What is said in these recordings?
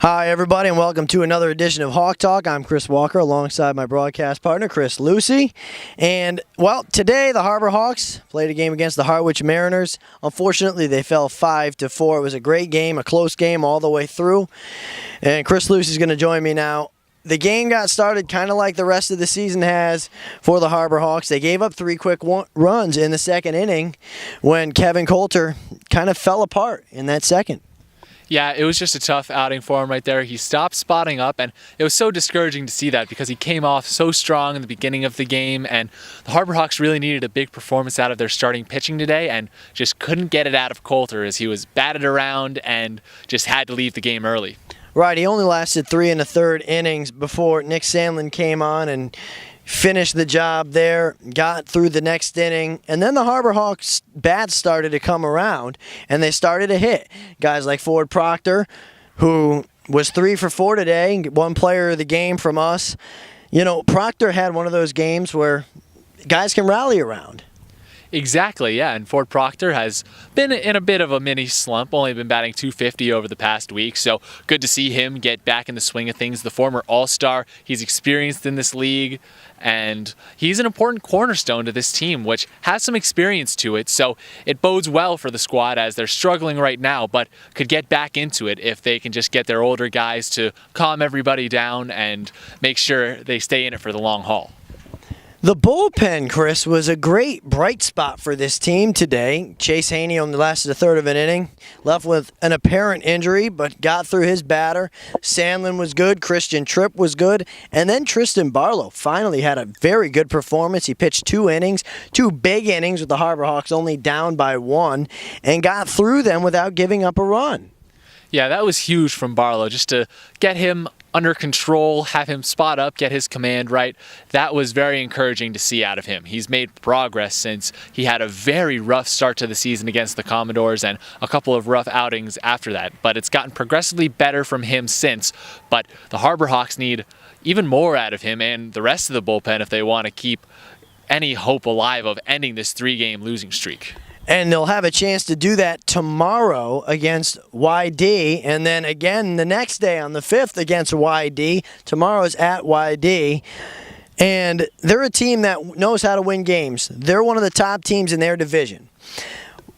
Hi, everybody, and welcome to another edition of Hawk Talk. I'm Chris Walker, alongside my broadcast partner, Chris Lucey. And, well, today the Harbor Hawks played a game against the Harwich Mariners. Unfortunately, they fell 5-4. It was a great game, a close game all the way through. And Chris Lucey's going to join me now. The game got started kind of like the rest of the season has for the Harbor Hawks. They gave up 3 quick runs in the second inning when Kevin Coulter kind of fell apart in that second. Yeah, it was just a tough outing for him right there. He stopped spotting up, and it was so discouraging to see that because he came off so strong in the beginning of the game, and the Harbor Hawks really needed a big performance out of their starting pitching today and just couldn't get it out of Coulter as he was batted around and just had to leave the game early. Right, he only lasted 3 1/3 innings before Nick Sandlin came on and finished the job there, got through the next inning, and then the Harbor Hawks bats started to come around, and they started to hit. Guys like Ford Proctor, who was 3 for 4 today, one player of the game from us. You know, Proctor had one of those games where guys can rally around. Exactly, yeah, and Ford Proctor has been in a bit of a mini slump, only been batting .250 over the past week, so good to see him get back in the swing of things. The former All-Star, he's experienced in this league, and he's an important cornerstone to this team, which has some experience to it, so it bodes well for the squad as they're struggling right now, but could get back into it if they can just get their older guys to calm everybody down and make sure they stay in it for the long haul. The bullpen, Chris, was a great bright spot for this team today. Chase Haney only lasted a third of an inning, left with an apparent injury, but got through his batter. Sandlin was good, Christian Tripp was good, and then Tristan Barlow finally had a very good performance. He pitched 2 innings, 2 big innings with the Harbor Hawks only down by 1, and got through them without giving up a run. Yeah, that was huge from Barlow, just to get him under control, have him spot up, get his command right. That was very encouraging to see out of him. He's made progress since he had a very rough start to the season against the Commodores and a couple of rough outings after that. But it's gotten progressively better from him since. But the Harbor Hawks need even more out of him and the rest of the bullpen if they want to keep any hope alive of ending this 3-game losing streak. And they'll have a chance to do that tomorrow against YD, and then again the next day on the 5th against YD. Tomorrow's at YD. And they're a team that knows how to win games. They're one of the top teams in their division.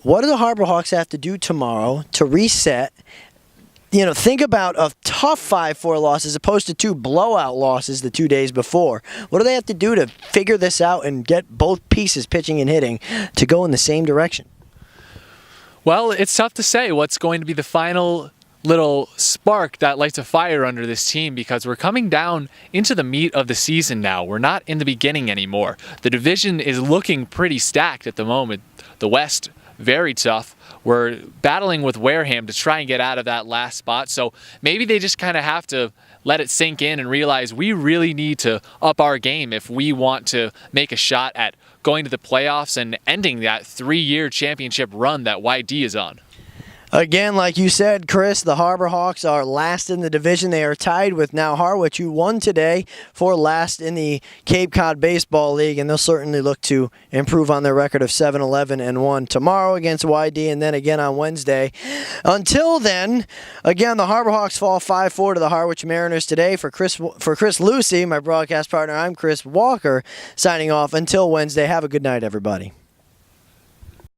What do the Harbor Hawks have to do tomorrow to reset? You know, think about a tough 5-4 loss as opposed to 2 blowout losses the 2 days before. What do they have to do to figure this out and get both pieces, pitching and hitting, to go in the same direction? Well, it's tough to say what's going to be the final little spark that lights a fire under this team because we're coming down into the meat of the season now. We're not in the beginning anymore. The division is looking pretty stacked at the moment. The West, very tough. We're battling with Wareham to try and get out of that last spot. So maybe they just kind of have to let it sink in and realize we really need to up our game if we want to make a shot at going to the playoffs and ending that 3-year championship run that YD is on. Again, like you said, Chris, the Harbor Hawks are last in the division. They are tied with now Harwich, who won today, for last in the Cape Cod Baseball League, and they'll certainly look to improve on their record of 7-11-1 tomorrow against YD and then again on Wednesday. Until then, again, the Harbor Hawks fall 5-4 to the Harwich Mariners today. For Chris Lucey, my broadcast partner, I'm Chris Walker, signing off until Wednesday. Have a good night, everybody.